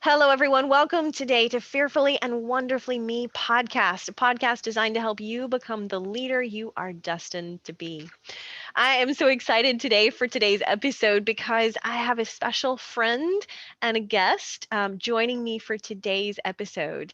Hello, everyone. Welcome today to Fearfully and Wonderfully Me podcast, a podcast designed to help you become the leader you are destined to be. I am so excited today for today's episode because I have a special friend and a guest joining me for today's episode.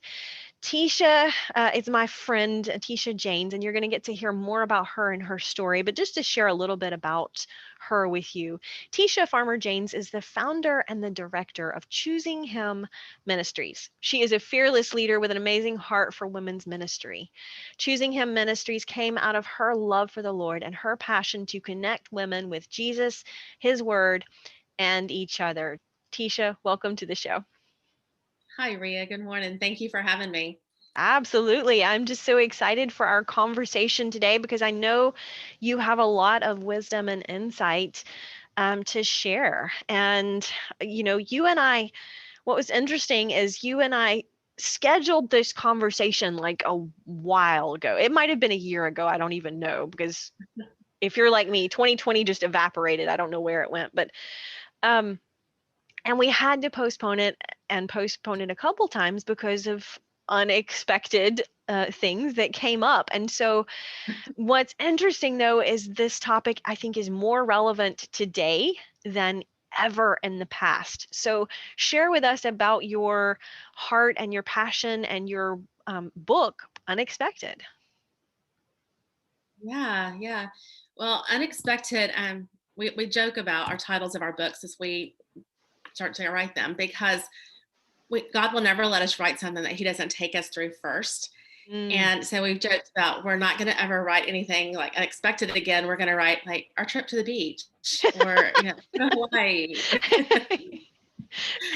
Tecia is my friend, Tecia Janes, and you're going to get to hear more about her and her story. But just to share a little bit about her with you, Tecia Farmer Janes is the founder and the director of Choosing Him Ministries. She is a fearless leader with an amazing heart for women's ministry. Choosing Him Ministries came out of her love for the Lord and her passion to connect women with Jesus, His Word, and each other. Tecia, welcome to the show. Hi, Ria. Good morning. Thank you for having me. Absolutely. I'm just so excited for our conversation today because I know you have a lot of wisdom and insight to share. And, you and I, what was interesting is you and I scheduled this conversation like a while ago. It might have been a year ago. I don't even know because if you're like me, 2020 just evaporated. I don't know where it went, but, um, and we had to postpone it a couple times because of unexpected things that came up. And so, what's interesting though is this topic I think is more relevant today than ever in the past. So, share with us about your heart and your passion and your book, Unexpected. Yeah. Well, unexpected. We joke about our titles of our books as we start to write them because God will never let us write something that He doesn't take us through first. Mm. And so we've joked about we're not going to ever write anything like unexpected again. We're going to write like our trip to the beach or Hawaii.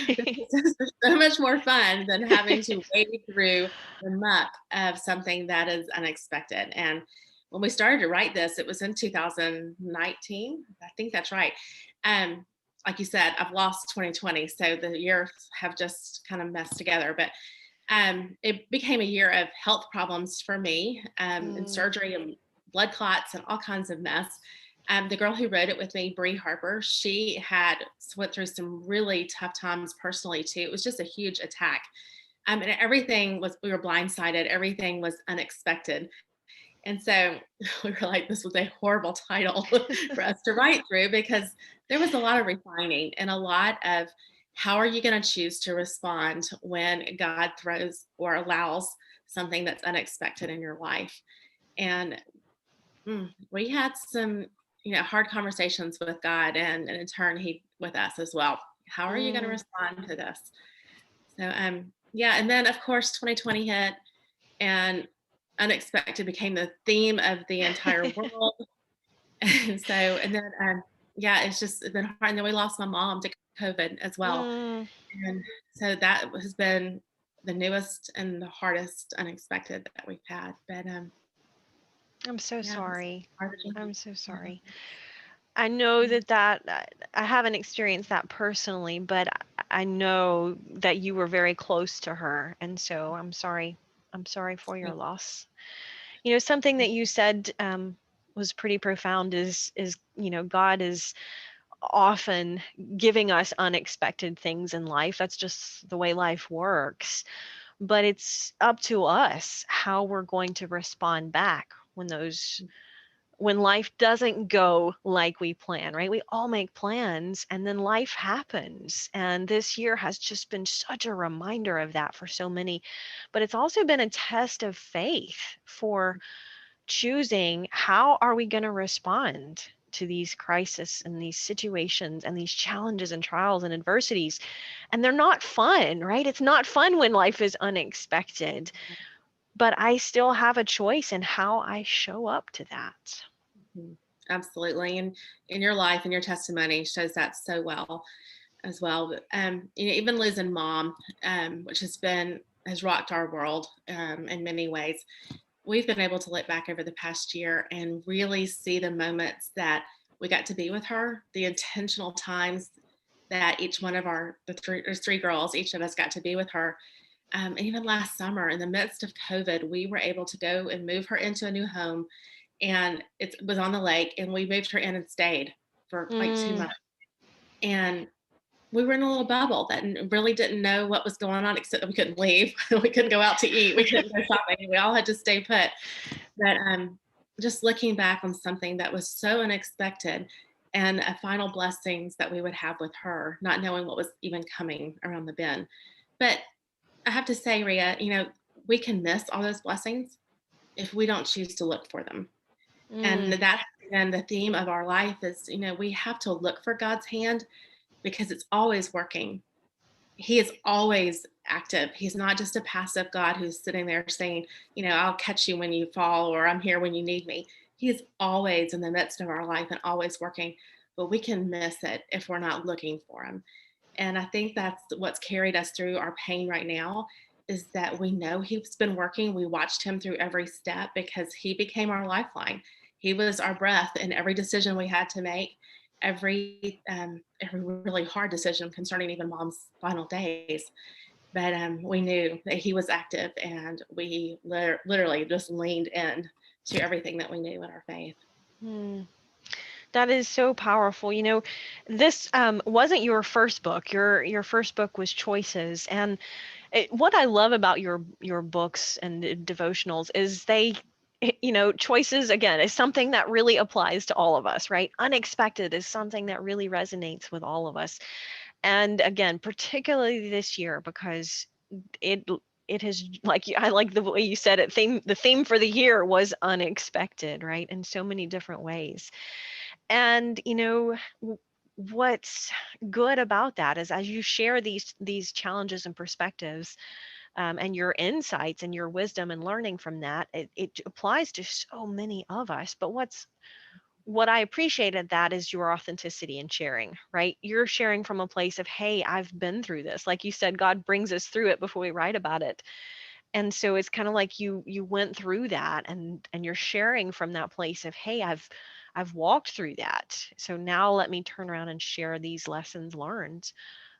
It's so much more fun than having to wade through the muck of something that is unexpected. And when we started to write this, it was in 2019. I think that's right. Um, like you said, I've lost 2020, so the years have just kind of messed together. But it became a year of health problems for me, and Mm. surgery and blood clots and all kinds of mess. The girl who wrote it with me, Bre Harper, she had went through some really tough times personally too. It was just a huge attack. And everything was, we were blindsided. Everything was unexpected. And so we were like, this was a horrible title for us to write through because there was a lot of refining and a lot of how are you going to choose to respond when God throws or allows something that's unexpected in your life. And we had some, hard conversations with God and in turn he with us as well. How are you going to Mm. respond to this? So yeah, and then of course 2020 hit and unexpected became the theme of the entire world. And then yeah, it's been hard. And then we lost my mom to COVID as well. Mm. And so that has been the newest and the hardest unexpected that we've had. But I'm so yeah, it's sorry. hard to I'm so Mhm. sorry. I know I haven't experienced that personally, but I know that you were very close to her, and so I'm sorry. I'm sorry for your loss. Something that you said was pretty profound is God is often giving us unexpected things in life. That's just the way life works. But it's up to us how we're going to respond back when life doesn't go like we plan, right? We all make plans and then life happens. And this year has just been such a reminder of that for so many. But it's also been a test of faith for choosing how are we going to respond to these crises and these situations and these challenges and trials and adversities. And they're not fun, right? It's not fun when life is unexpected, but I still have a choice in how I show up to that. Mhm. Absolutely. And in your life and your testimony shows that so well as well. But, even losing mom, which has rocked our world in many ways. We've been able to look back over the past year and really see the moments that we got to be with her, the intentional times that each one of there's three girls, each of us got to be with her. And even last summer, in the midst of COVID, we were able to go and move her into a new home, and it was on the lake, and we moved her in and stayed for like 2 months. And we were in a little bubble that really didn't know what was going on, except that we couldn't leave. We couldn't go out to eat. We couldn't go shopping. We all had to stay put. But just looking back on something that was so unexpected, and a final blessings that we would have with her, not knowing what was even coming around the bend. But I have to say, Rhea, we can miss all those blessings if we don't choose to look for them. And Mm, that's again the theme of our life is, we have to look for God's hand because it's always working. He is always active. He's not just a passive God who's sitting there saying, I'll catch you when you fall, or I'm here when you need me. He's always in the midst of our life and always working, but we can miss it if we're not looking for him. And I think that's what's carried us through our pain right now, is that we know he's been working. We watched him through every step because he became our lifeline. He was our breath in every decision we had to make, every really hard decision concerning even mom's final days. But we knew that he was active, and we literally just leaned in to everything that we knew in our faith. mm. That is so powerful. This wasn't your first book. Your first book was Choices, and what I love about your books and devotionals is choices again is something that really applies to all of us, right? Unexpected is something that really resonates with all of us. And again, particularly this year, because it it has, I like the way you said it, the theme for the year was unexpected, right? In so many different ways. And what's good about that is, as you share these challenges and perspectives, and your insights and your wisdom and learning from that, it applies to so many of us. But what I appreciated that is your authenticity in sharing, right? You're sharing from a place of, hey, I've been through this. Like you said, God brings us through it before we write about it. And so it's kind of like you went through that, and you're sharing from that place of, hey, I've walked through that. So now let me turn around and share these lessons learned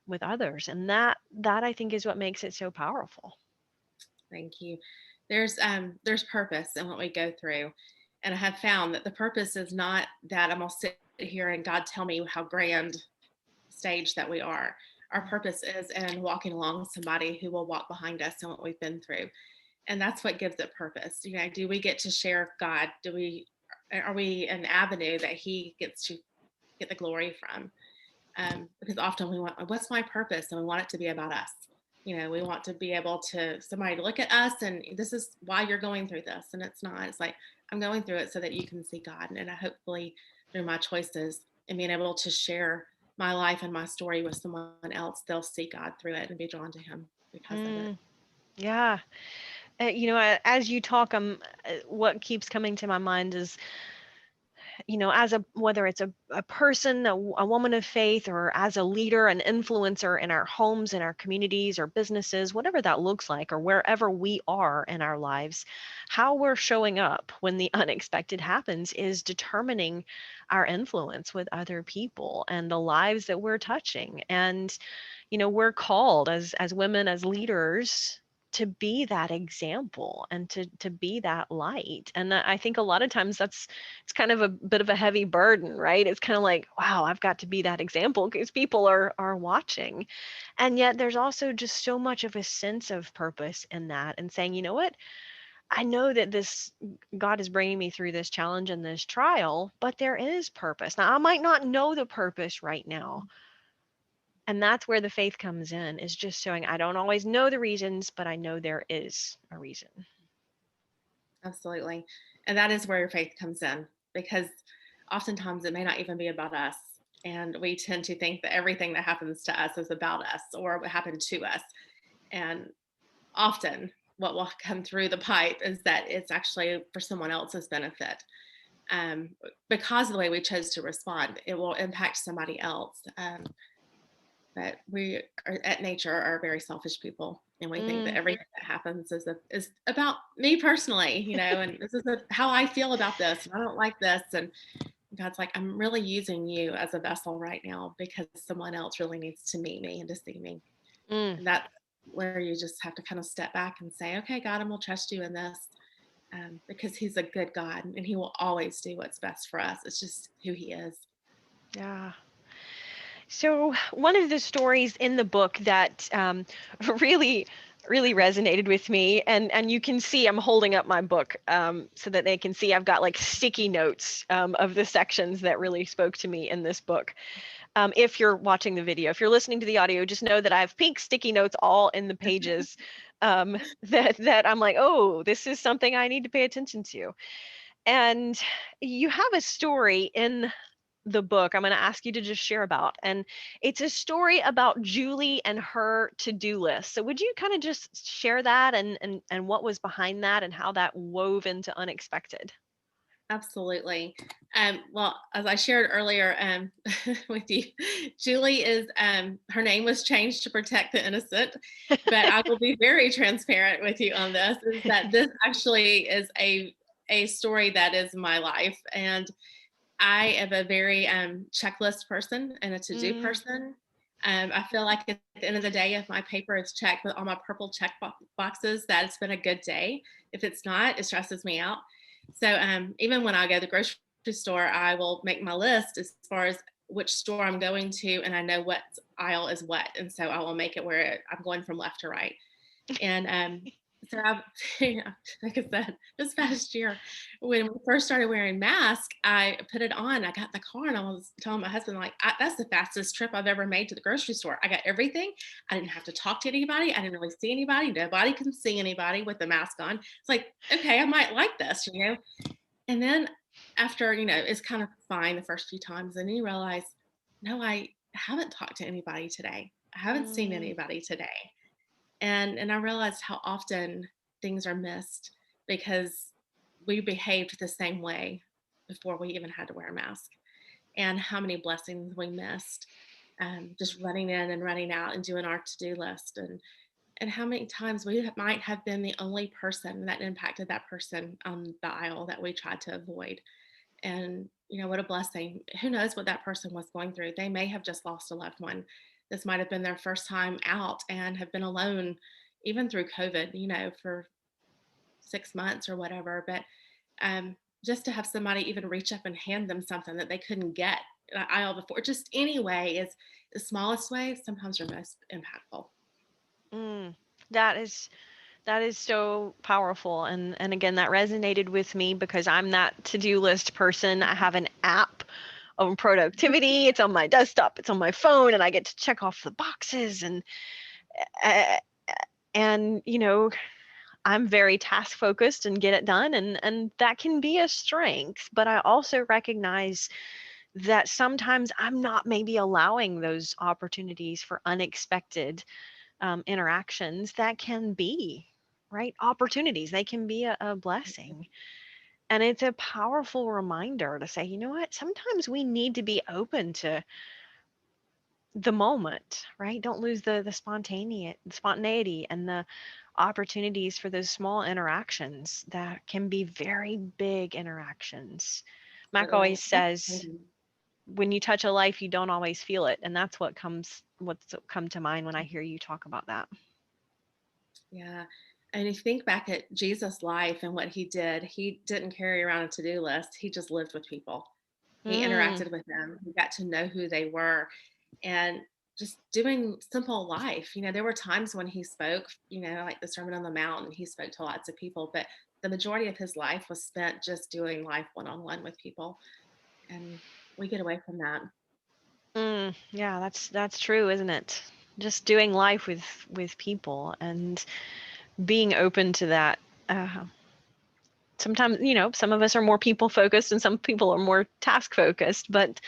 with others. And that I think is what makes it so powerful. Thank you. There's purpose in what we go through. And I have found that the purpose is not that I'm gonna sit here and God tell me how grand stage that we are. Our purpose is in walking along with somebody who will walk behind us and what we've been through. And that's what gives it purpose. Do we get to share God? Are we an avenue that he gets to get the glory from? Because often we want, what's my purpose? And we want it to be about us. We want to be able to somebody to look at us and this is why you're going through this. And it's not, it's like, I'm going through it so that you can see God. And I hopefully through my choices and being able to share my life and my story with someone else, they'll see God through it and be drawn to him because of it. Mm, yeah. As you talk, what keeps coming to my mind is, as whether it's a person, a woman of faith, or as a leader, an influencer in our homes, in our communities, or businesses, whatever that looks like, or wherever we are in our lives, how we're showing up when the unexpected happens is determining our influence with other people and the lives that we're touching. And we're called as women, as leaders, to be that example and to be that light. And I think a lot of times it's kind of a bit of a heavy burden, right? It's kind of like, wow, I've got to be that example because people are watching. And yet there's also just so much of a sense of purpose in that, and saying, you know what, I know that this God is bringing me through this challenge and this trial, but there is purpose. Now I might not know the purpose right now, and that's where the faith comes in, is just showing I don't always know the reasons, but I know there is a reason. Absolutely. And that is where your faith comes in because oftentimes it may not even be about us. And we tend to think that everything that happens to us is about us or what happened to us. And often what will come through the pipe is that it's actually for someone else's benefit. Um, because of the way we chose to respond, it will impact somebody else. But we are, at nature, are very selfish people, and we think that Mm, everything that happens is about me personally, and this is how I feel about this, and I don't like this, and God's like, I'm really using you as a vessel right now because someone else really needs to meet me and to see me, mm, and that's where you just have to kind of step back and say, okay, God, I'm gonna trust you in this, because He's a good God and He will always do what's best for us. It's just who He is. yeah. So one of the stories in the book that really really resonated with me, and you can see I'm holding up my book so that they can see I've got like sticky notes of the sections that really spoke to me in this book. If you're watching the video, if you're listening to the audio, just know that I have pink sticky notes all in the pages that I'm like, oh, this is something I need to pay attention to. And you have a story in the book I'm going to ask you to just share about. And it's a story about Julie and her to-do list. So would you kind of just share that and what was behind that and how that wove into unexpected? Absolutely. Well, as I shared earlier with you, Julie is, her name was changed to protect the innocent, but I will be very transparent with you on this, is that this actually is a story that is my life. And I am a very checklist person and a to-do Mm, person. I feel like at the end of the day, if my paper is checked with all my purple check boxes, that it's been a good day. If it's not, it stresses me out. So even when I go to the grocery store, I will make my list as far as which store I'm going to, and I know what aisle is what, and so I will make it where I'm going from left to right. And so I've, yeah, like I said, this past year, when we first started wearing masks, I put it on. I got in the car and I was telling my husband, like, that's the fastest trip I've ever made to the grocery store. I got everything. I didn't have to talk to anybody. I didn't really see anybody. Nobody can see anybody with the mask on. It's like, okay, I might like this, you know? And then after, it's kind of fine the first few times. And then you realize, no, I haven't talked to anybody today. I haven't seen mm, anybody today. And I realized how often things are missed because we behaved the same way before we even had to wear a mask, and how many blessings we missed, just running in and running out and doing our to-do list, and how many times we might have been the only person that impacted that person on the aisle that we tried to avoid. And what a blessing. Who knows what that person was going through? They may have just lost a loved one. This might have been their first time out and have been alone even through COVID, for 6 months or whatever. But just to have somebody even reach up and hand them something that they couldn't get in the aisle before, just any way, is the smallest way sometimes are most impactful. mm. That is so powerful, and again that resonated with me because I'm that to-do list person. I have an app on productivity. It's on my desktop, it's on my phone, and I get to check off the boxes uh, and I'm very task focused and get it done, and that can be a strength, but I also recognize that sometimes I'm not maybe allowing those opportunities for unexpected interactions that can be right opportunities. They can be a blessing, and it's a powerful reminder to say, you know what, sometimes we need to be open to the moment, right? Don't lose the spontaneity and the opportunities for those small interactions that can be very big interactions. Mac Absolutely. always says, when you touch a life, you don't always feel it, and that's what's come to mind when I hear you talk about that. Yeah. And if you think back at Jesus' life and what he didn't carry around a to-do list. He just lived with people. He Mm, interacted with them. He got to know who they were, and just doing simple life. There were times when he spoke, like the Sermon on the Mount, and he spoke to lots of people, but the majority of his life was spent just doing life one-on-one with people. And we get away from that. yeah, that's true, isn't it? Just doing life with people and being open to that. Uh, Sometimes, some of us are more people focused and some people are more task focused, but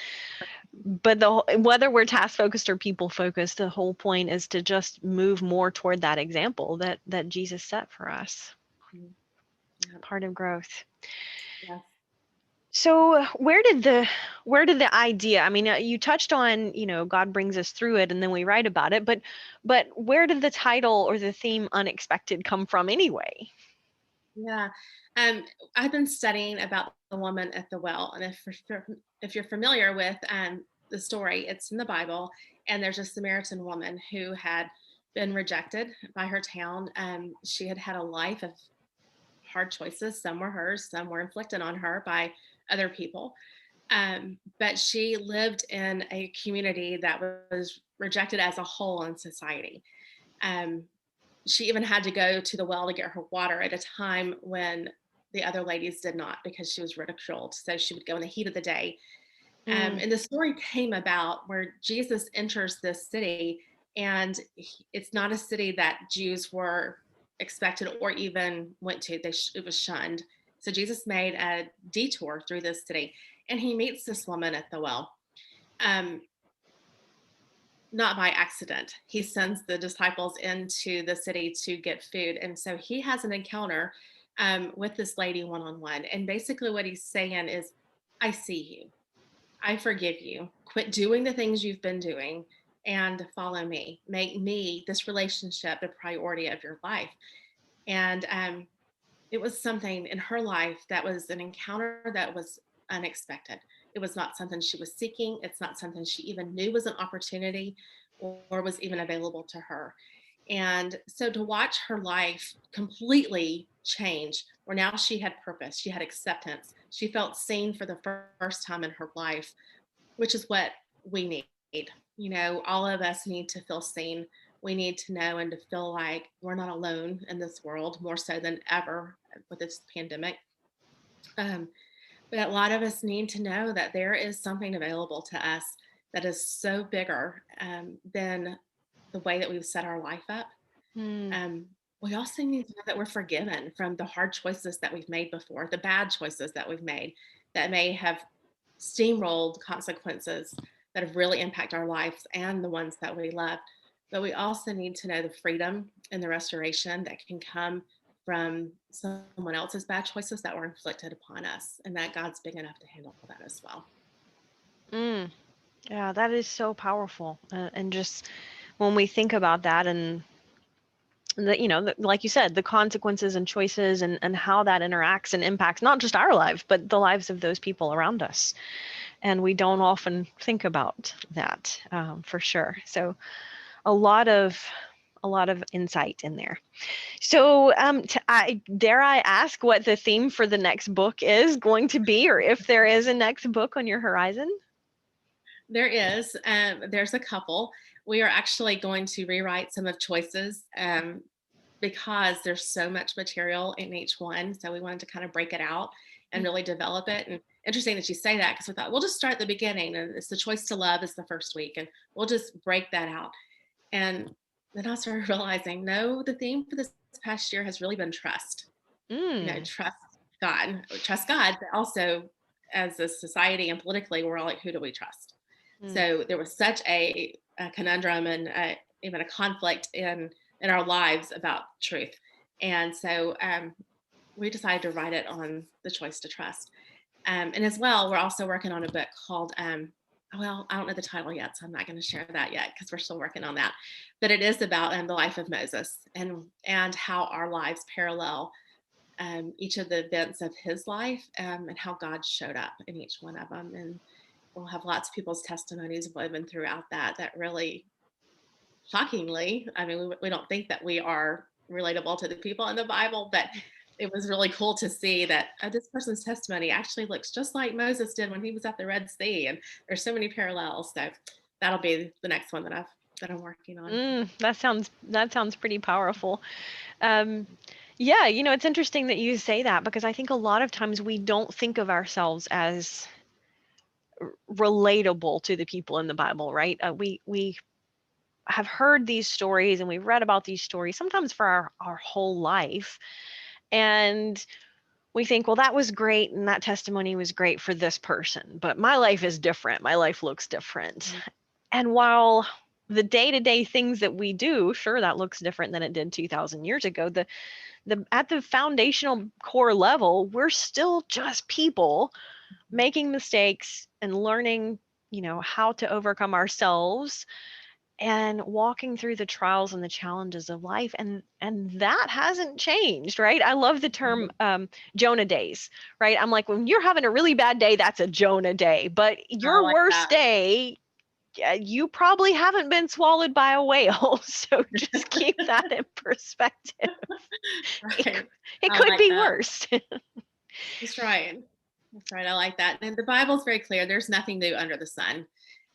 whether we're task focused or people focused, the whole point is to just move more toward that example that Jesus set for us. Mhm. Yeah. Part of growth. Yes. So where did the idea, I mean, you touched on, God brings us through it and then we write about it, but where did the title or the theme unexpected come from anyway? Yeah. Um, I've been studying about the woman at the well, and if you're familiar with the story, it's in the Bible, and there's a Samaritan woman who had been rejected by her town. She had had a life of hard choices. Some were hers, some were inflicted on her by other people. But she lived in a community that was rejected as a whole in society. Um, she even had to go to the well to get her water at a time when the other ladies did not, because she was ridiculed. So she would go in the heat of the day. Mm, And the story came about where Jesus enters this city, and it's not a city that Jews were expected or even went to. It was shunned. So Jesus made a detour through this city, and he meets this woman at the well. Um, not by accident. He sends the disciples into the city to get food. And so he has an encounter with this lady one on one. And basically, what he's saying is, I see you. I forgive you. Quit doing the things you've been doing and follow me. Make me, this relationship, a priority of your life. And it was something in her life that was an encounter that was unexpected. It was not something she was seeking. It's not something she even knew was an opportunity or was even available to her. And so to watch her life completely change, where now she had purpose, she had acceptance, she felt seen for the first time in her life, which is what we need. You know, all of us need to feel seen. We need to know and to feel like we're not alone in this world, more so than ever with this pandemic. Um, but a lot of us need to know that there is something available to us that is so bigger than the way that we've set our life up. mm, Um, we also need to know that we're forgiven from the hard choices that we've made before, the bad choices that we've made that may have steamrolled consequences that have really impacted our lives and the ones that we love. But we also need to know the freedom and the restoration that can come from someone else's bad choices that were inflicted upon us, and that God's big enough to handle that as well. mm. Yeah, that is so powerful. And just when we think about that and like you said, the consequences and choices and how that interacts and impacts not just our lives, but the lives of those people around us. And we don't often think about that for sure. So a lot of insight in there. So dare I ask what the theme for the next book is going to be, or if there is a next book on your horizon? There is. There's a couple. We are actually going to rewrite some of choices because there's so much material in each one. So we wanted to kind of break it out and really develop it. And interesting that you say that, because we thought we'll just start at the beginning, and it's the choice to love is the first week, and we'll just break that out. And then I started realizing, no, the theme for this past year has really been trust. You know, Mm, trust God, but also as a society and politically, we're all like, who do we trust? mm, So there was such a conundrum and even a conflict in our lives about truth. And so we decided to write it on the choice to trust. And as well, we're also working on a book called, well, I don't know the title yet, so I'm not going to share that yet because we're still working on that. But it is about the life of Moses and how our lives parallel each of the events of his life and how God showed up in each one of them. And we'll have lots of people's testimonies woven throughout that really shockingly, I mean, we don't think that we are relatable to the people in the Bible, but it was really cool to see that this person's testimony actually looks just like Moses did when he was at the Red Sea. And there's so many parallels. So that'll be the next one that I'm working on. that sounds pretty powerful. Um, yeah, it's interesting that you say that because I think a lot of times we don't think of ourselves as relatable to the people in the Bible, right? We have heard these stories and we've read about these stories sometimes for our whole life, and we think, well, that was great and that testimony was great for this person, but my life is different. My life looks different. And while the day-to-day things that we do, sure, that looks different than it did 2000 years ago, the at the foundational core level, we're still just people making mistakes and learning, how to overcome ourselves and walking through the trials and the challenges of life, and that hasn't changed, right? I love the term Jonah days, right? I'm like, when you're having a really bad day, that's a Jonah day, but I your like worst that. day, you probably haven't been swallowed by a whale. So just keep that in perspective. it, Right. it I could like be that. worse. That's right. That's right. I like that. And the Bible's very clear. There's nothing new under the sun.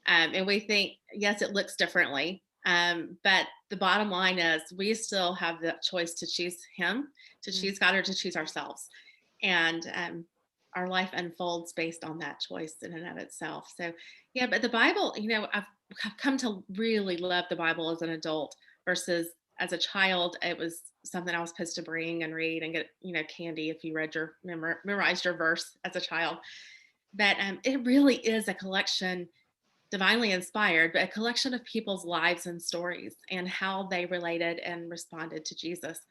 And we think, yes, it looks differently. But the bottom line is we still have the choice to choose Him, to Mm. choose God, or to choose ourselves. And our life unfolds based on that choice in and of itself. So, yeah, but the Bible, I've come to really love the Bible as an adult versus as a child. It was something I was supposed to bring and read and get, candy if you read memorized your verse as a child. But it really is a collection, divinely inspired, but a collection of people's lives and stories and how they related and responded to Jesus.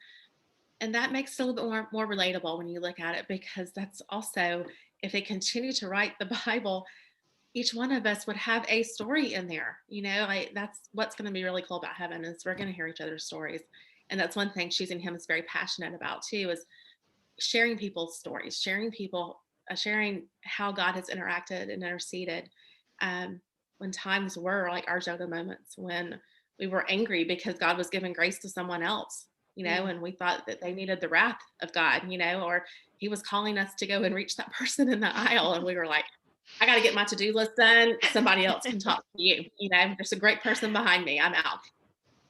And that makes it a little bit more relatable when you look at it, because that's also, if they continue to write the Bible, each one of us would have a story in there. Like, that's what's going to be really cool about heaven, is we're going to hear each other's stories. And that's one thing Choosing Him is very passionate about too, is sharing people's stories, sharing how God has interacted and interceded, um, when times were like our Jonah moments, when we were angry because God was giving grace to someone else, Mm. and we thought that they needed the wrath of God, or He was calling us to go and reach that person in the aisle, and we were like, I got to get my to-do list done. Somebody else can talk to you. There's a great person behind me. I'm out.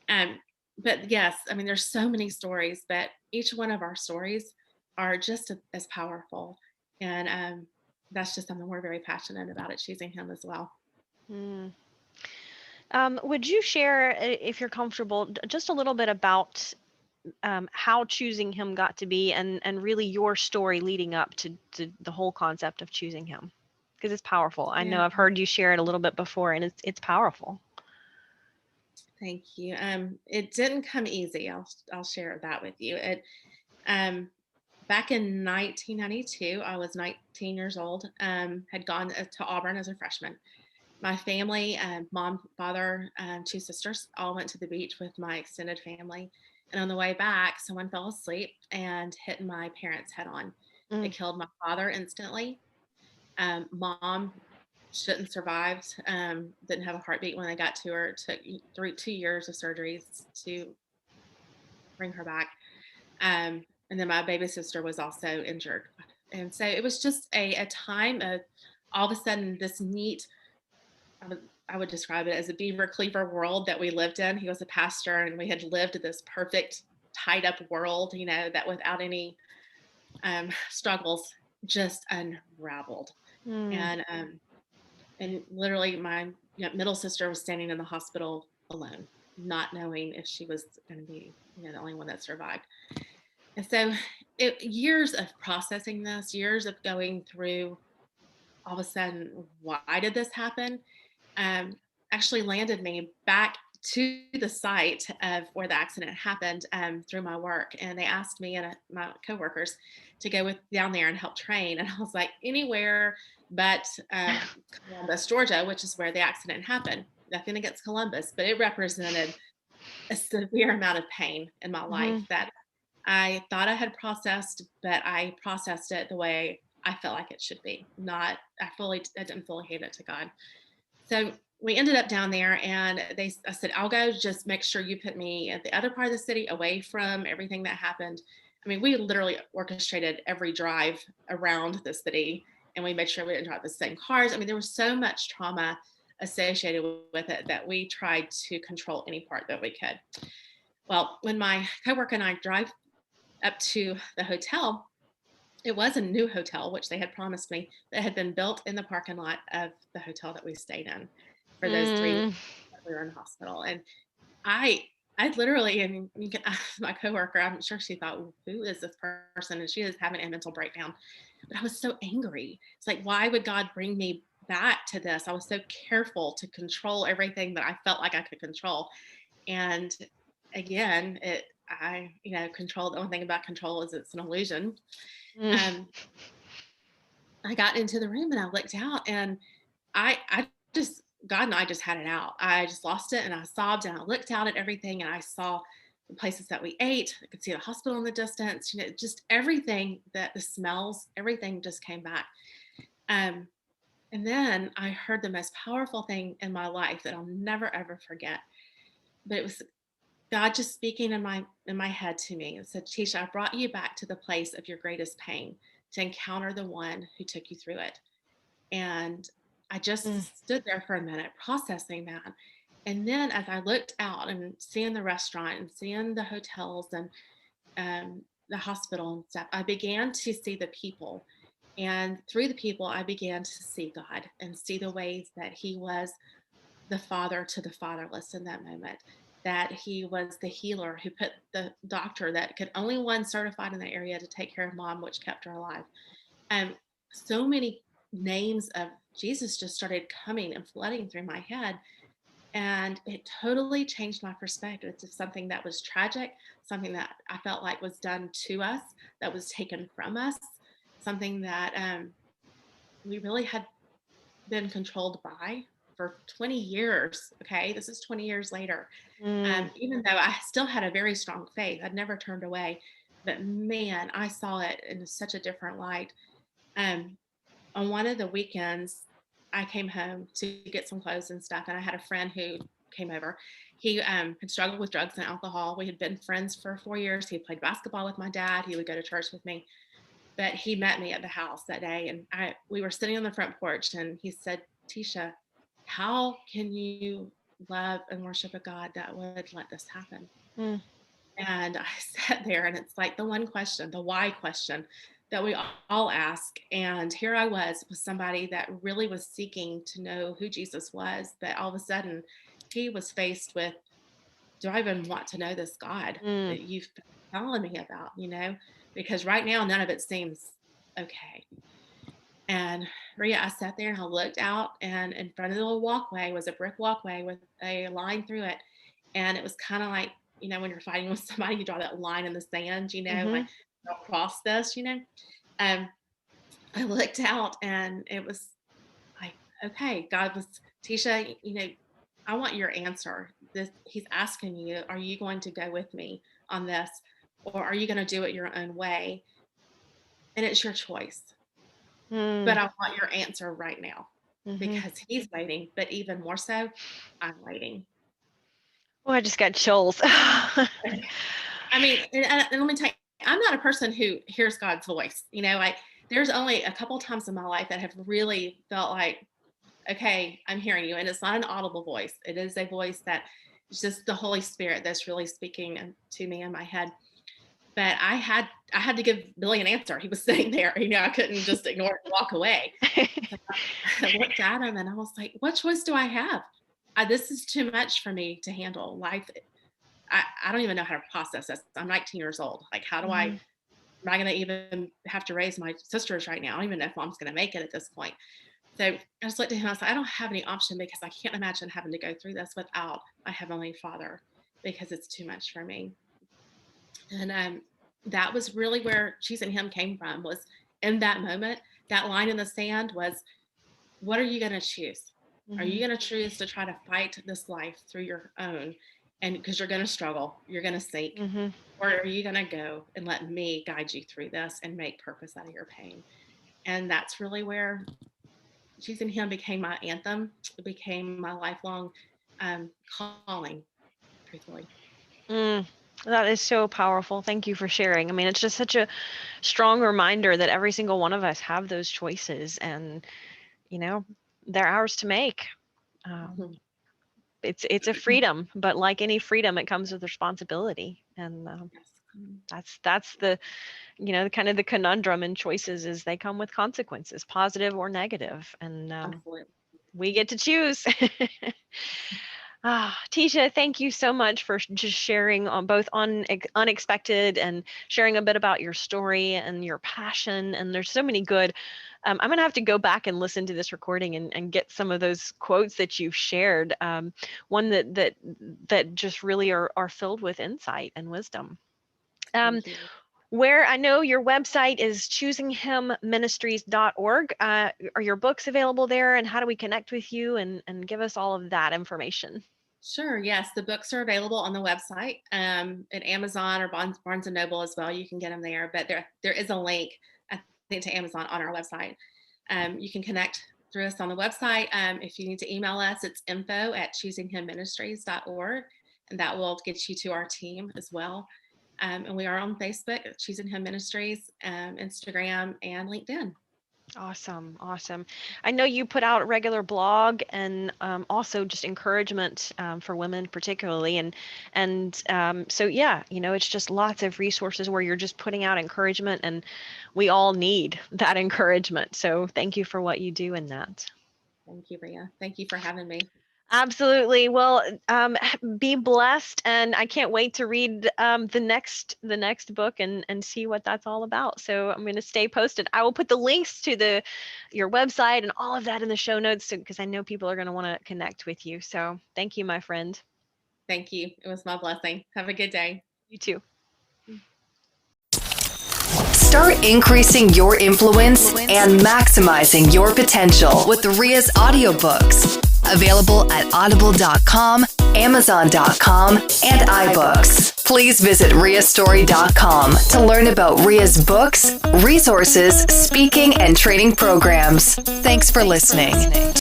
Um, but yes, I mean, there's so many stories, but each one of our stories are just as powerful. And that's just something we're very passionate about at Choosing Him as well. Mm. Would you share, if you're comfortable, just a little bit about how choosing him got to be, and really your story leading up to the whole concept of choosing him? Because it's powerful. I Yeah, know I've heard you share it a little bit before, and it's powerful. thank you. It didn't come easy. I'll share that with you. Um, Back in 1992, I was 19 years old. Had gone to Auburn as a freshman. My family, mom, father, two sisters, all went to the beach with my extended family. And on the way back, someone fell asleep and hit my parents head on. Mm. It killed my father instantly. Mom shouldn't survived. Didn't have a heartbeat when they got to her. It took 2 years of surgeries to bring her back. And then my baby sister was also injured. And so it was just a time of all of a sudden this neat, I would describe it as a Beaver Cleaver world that we lived in. He was a pastor, and we had lived this perfect, tied up world, that without any struggles just unraveled. Mm. And literally, my middle sister was standing in the hospital alone, not knowing if she was going to be the only one that survived. And so, years of processing this, years of going through, all of a sudden, why did this happen? um, Actually landed me back to the site of where the accident happened, through my work. And they asked me and my coworkers to go down there and help train. And I was like, anywhere but Columbus, Georgia, which is where the accident happened. Nothing against Columbus, but it represented a severe amount of pain in my life Hmm. that I thought I had processed, but I processed it the way I felt like it should be. Not, I didn't fully hate it to God. So we ended up down there, and I said, I'll go, just make sure you put me at the other part of the city away from everything that happened. I mean, we literally orchestrated every drive around the city, and we made sure we didn't drive the same cars. I mean, there was so much trauma associated with it that we tried to control any part that we could. Well, when my coworker and I drive up to the hotel, it was a new hotel, which they had promised me, that had been built in the parking lot of the hotel that we stayed in for those 3 weeks Mm. that we were in the hospital. And I, I literally, and you can ask my coworker, I'm sure she thought, "Well, who is this person?" And she is having a mental breakdown. But I was so angry. It's like, why would God bring me back to this? I was so careful to control everything that I felt like I could control. And again, control. The only thing about control is it's an illusion. Mm. Um, I got into the room and I looked out, and I just, God and I just had it out. I just lost it, and I sobbed, and I looked out at everything, and I saw the places that we ate. I could see the hospital in the distance, just everything, that the smells, everything just came back. Um, and then I heard the most powerful thing in my life that I'll never ever forget. But it was God just speaking in my head to me. It said, Tisha, I brought you back to the place of your greatest pain. to encounter the one who took you through it. And I Mm. just stood there for a minute processing that. And then as I looked out and seeing the restaurant and seeing the hotels and the hospital and stuff, I began to see the people. And through the people, I began to see God and see the ways that He was the father to the fatherless in that moment, that He was the healer who put the doctor that could only one certified in the area to take care of mom, which kept her alive. And so many names of Jesus just started coming and flooding through my head. And it totally changed my perspective to something that was tragic, something that I felt like was done to us, that was taken from us, something that we really had been controlled by for 20 years. Okay, this is 20 years later. Mm. Even though I still had a very strong faith, I'd never turned away. But man, I saw it in such a different light. Um, on one of the weekends, I came home to get some clothes and stuff, and I had a friend who came over. He had struggled with drugs and alcohol. We had been friends for 4 years. He played basketball with my dad. He would go to church with me. But he met me at the house that day, and we were sitting on the front porch, and he said, "Tecia, how can you love and worship a God that would let this happen?" Mm. And I sat there, and it's like the one question, the why question that we all ask. And here I was with somebody that really was seeking to know who Jesus was, but all of a sudden he was faced with, do I even want to know this God Mm. that you've been telling me about, Because right now none of it seems okay. And Rhea, I sat there and I looked out, and in front of the little walkway was a brick walkway with a line through it. And it was kind of like, when you're fighting with somebody, you draw that line in the sand, like, Mhm. don't cross this. Um, I looked out, and it was like, okay, God was, Tecia, I want your answer. He's asking you, are you going to go with me on this? Or are you going to do it your own way? And it's your choice. But Mm. I want your answer right now Mhm. because he's waiting. But even more so, I'm waiting. Oh, I just got chills. I mean, and let me tell you, I'm not a person who hears God's voice. Like there's only a couple times in my life that have really felt like, okay, I'm hearing you. And it's not an audible voice. It is a voice that is just the Holy Spirit that's really speaking to me in my head. But I had to give Billy an answer. He was sitting there, I couldn't just ignore it and walk away. So I looked at him and I was like, what choice do I have? This is too much for me to handle. Life, I don't even know how to process this. I'm 19 years old. Like, Mhm. am I going to even have to raise my sisters right now? I don't even know if mom's going to make it at this point. So I just looked at him. I was like, I don't have any option because I can't imagine having to go through this without my Heavenly Father because it's too much for me. And that was really where Choosing Him came from, was in that moment. That line in the sand was, what are you going to choose? Are you Mhm. going to choose to try to fight this life through your own? And because you're going to struggle, you're going to seek, Mhm. or are you going to go and let me guide you through this and make purpose out of your pain? And that's really where Choosing Him became my anthem. It became my lifelong calling, truthfully. Mm. That is so powerful. Thank you for sharing. I mean, it's just such a strong reminder that every single one of us have those choices, and you know, they're ours to make. Um, Mhm. it's a freedom, but like any freedom, it comes with responsibility, and Yes, that's the kind of the conundrum in choices is they come with consequences, positive or negative, and absolutely. we get to choose. Tecia, thank you so much for just sharing on both unexpected and sharing a bit about your story and your passion. And there's so many good. I'm gonna have to go back and listen to this recording and get some of those quotes that you've shared. One that just really are filled with insight and wisdom. Um, Thank you. where I know your website is choosingHimMinistries.org. Are your books available there, and how do we connect with you and give us all of that information? Sure. Yes, the books are available on the website, at Amazon or Barnes and Noble as well. You can get them there, but there is a link, I think, to Amazon on our website. You can connect through us on the website. If you need to email us, it's info@choosingHimMinistries.org, and that will get you to our team as well. And we are on Facebook, Choosing Him Ministries, Instagram, and LinkedIn. Awesome. Awesome. I know you put out a regular blog and also just encouragement for women particularly. And so, yeah, it's just lots of resources where you're just putting out encouragement, and we all need that encouragement. So thank you for what you do in that. Thank you, Ria. Thank you for having me. Absolutely. Well, be blessed, and I can't wait to read the next book and see what that's all about. So I'm going to stay posted. I will put the links to your website and all of that in the show notes, because I know people are going to want to connect with you. So thank you, my friend. Thank you. It was my blessing. Have a good day. You too. Start increasing your influence and maximizing your potential with Ria's audiobooks. Available at audible.com, amazon.com, and iBooks. Please visit riastory.com to learn about Ria's books, resources, speaking, and training programs. Thanks for listening.